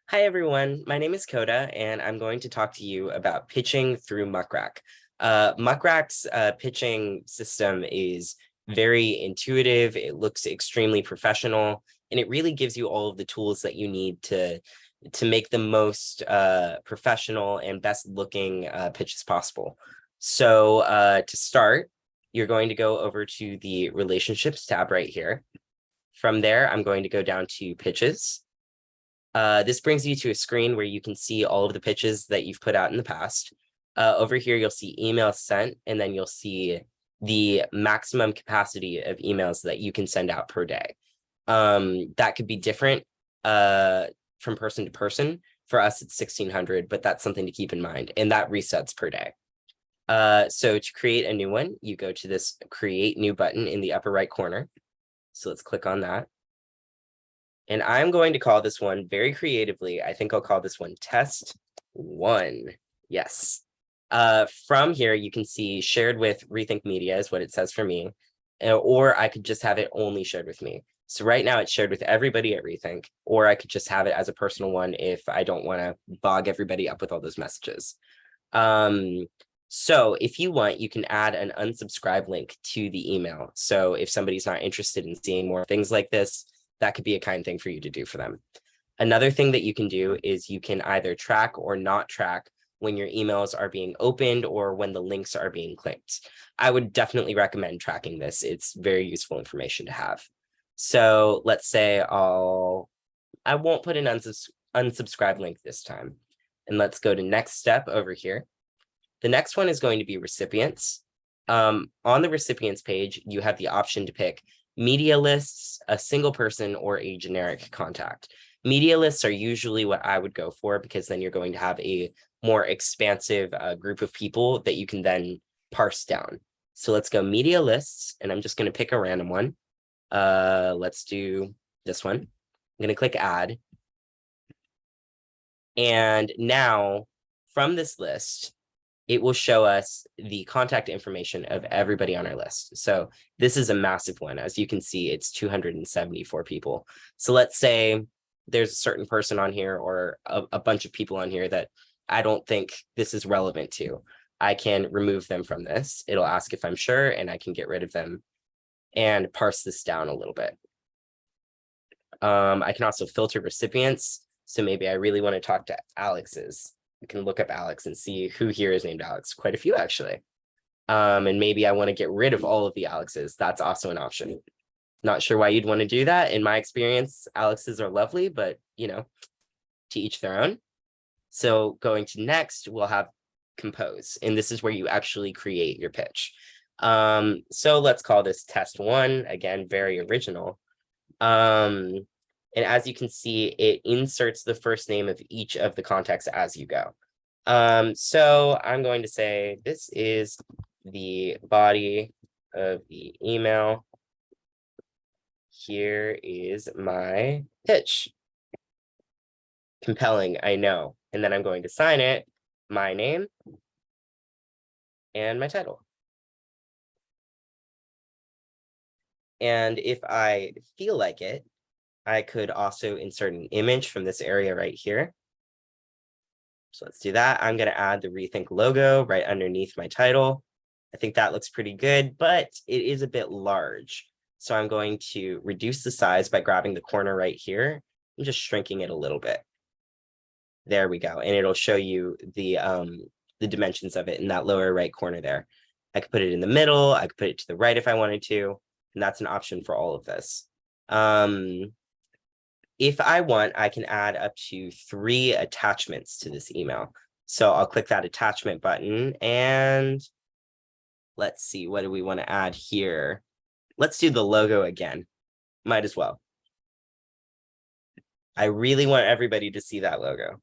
Hi, everyone. My name is Coda, and I'm going to talk to you about pitching through MuckRack. MuckRack's pitching system is very intuitive. It looks extremely professional, and it really gives you all of the tools that you need to make the most professional and best looking pitches possible. So to start, you're going to go over to the relationships tab right here. From there, I'm going to go down to pitches. This brings you to a screen where you can see all of the pitches that you've put out in the past. Over here, you'll see emails sent, and then you'll see the maximum capacity of emails that you can send out per day. That could be different from person to person. For us, it's 1,600, but that's something to keep in mind, and that resets per day. So to create a new one, you go to this Create New button in the upper right corner. So let's click on that. And I'm going to call this one very creatively. I think I'll call this one test 1. Yes. From here, you can see shared with ReThink Media is what it says for me. Or I could just have it only shared with me. So right now it's shared with everybody at ReThink, or I could just have it as a personal one if I don't want to bog everybody up with all those messages. So if you want, you can add an unsubscribe link to the email. So if somebody's not interested in seeing more things like this, that could be a kind thing for you to do for them. Another thing that you can do is you can either track or not track when your emails are being opened or when the links are being clicked. I would definitely recommend tracking this. It's very useful information to have. So let's say I won't put an unsubscribe link this time. And let's go to next step over here. The next one is going to be recipients. On the recipients page, you have the option to pick media lists, a single person, or a generic contact. Media lists are usually what I would go for because then you're going to have a more expansive group of people that you can then parse down. So let's go media lists, and I'm just going to pick a random one. Let's do this one. I'm going to click add. And now from this list, it will show us the contact information of everybody on our list. So this is a massive one. As you can see, it's 274 people. So let's say there's a certain person on here or a bunch of people on here that I don't think this is relevant to. I can remove them from this. It'll ask if I'm sure, and I can get rid of them and parse this down a little bit. I can also filter recipients. So maybe I really want to talk to Alex's. I can look up Alex and see who here is named Alex. Quite a few, actually. And maybe I want to get rid of all of the Alexes. That's also an option. Not sure why you'd want to do that. In my experience, Alexes are lovely, but, to each their own. So going to next, we'll have compose. And this is where you actually create your pitch. So let's call this test 1. Again, very original. And as you can see, it inserts the first name of each of the contacts as you go. So I'm going to say this is the body of the email. Here is my pitch. Compelling, I know. And then I'm going to sign it, my name, and my title. And if I feel like it, I could also insert an image from this area right here. So let's do that. I'm going to add the ReThink logo right underneath my title. I think that looks pretty good, but it is a bit large. So I'm going to reduce the size by grabbing the corner right here and just shrinking it a little bit. There we go. And it'll show you the dimensions of it in that lower right corner there. I could put it in the middle. I could put it to the right if I wanted to. And that's an option for all of this. If I want, I can add up to 3 attachments to this email. So I'll click that attachment button and let's see, what do we want to add here? Let's do the logo again. Might as well. I really want everybody to see that logo.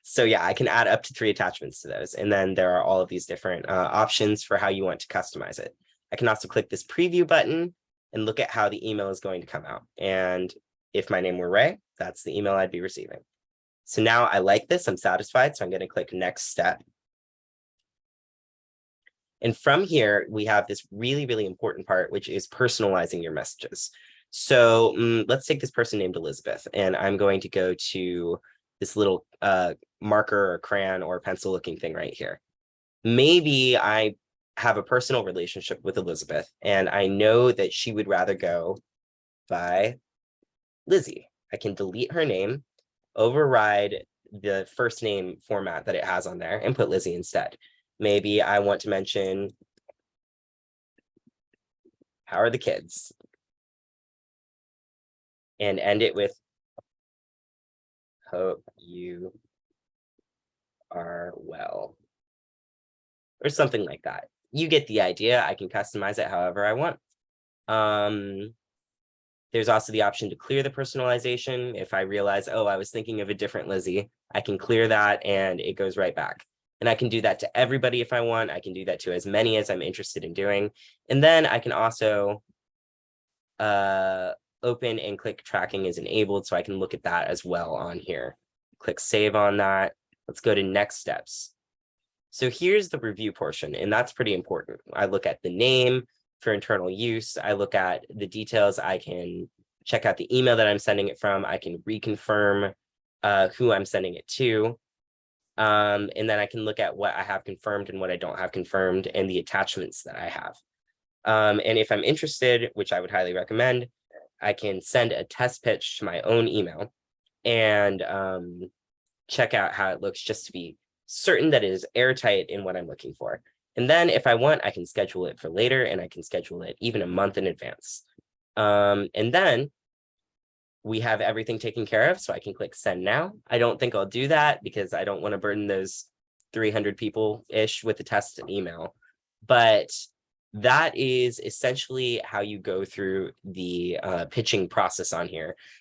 So yeah, I can add up to 3 attachments to those. And then there are all of these different options for how you want to customize it. I can also click this preview button and look at how the email is going to come out. And if my name were Ray, that's the email I'd be receiving. So now I like this, I'm satisfied. So I'm going to click next step. And from here, we have this really, really important part, which is personalizing your messages. So let's take this person named Elizabeth, and I'm going to go to this little marker or crayon or pencil looking thing right here. Maybe I have a personal relationship with Elizabeth, and I know that she would rather go by Lizzie. I can delete her name, override the first name format that it has on there, and put Lizzie instead. Maybe I want to mention, how are the kids? And end it with, hope you are well, or something like that. You get the idea. I can customize it however I want. There's also the option to clear the personalization. If I realize, oh, I was thinking of a different Lizzie, I can clear that and it goes right back. And I can do that to everybody if I want. I can do that to as many as I'm interested in doing. And then I can also open and click tracking is enabled, so I can look at that as well on here. Click save on that. Let's go to next steps. So here's the review portion, and that's pretty important. I look at the name for internal use. I look at the details. I can check out the email that I'm sending it from. I can reconfirm who I'm sending it to. And then I can look at what I have confirmed and what I don't have confirmed and the attachments that I have. And if I'm interested, which I would highly recommend, I can send a test pitch to my own email and check out how it looks just to be certain that it is airtight in what I'm looking for. And then if I want, I can schedule it for later, and I can schedule it even a month in advance. And then we have everything taken care of, so I can click send now. I don't think I'll do that because I don't want to burden those 300 people-ish with the test email. But that is essentially how you go through the pitching process on here.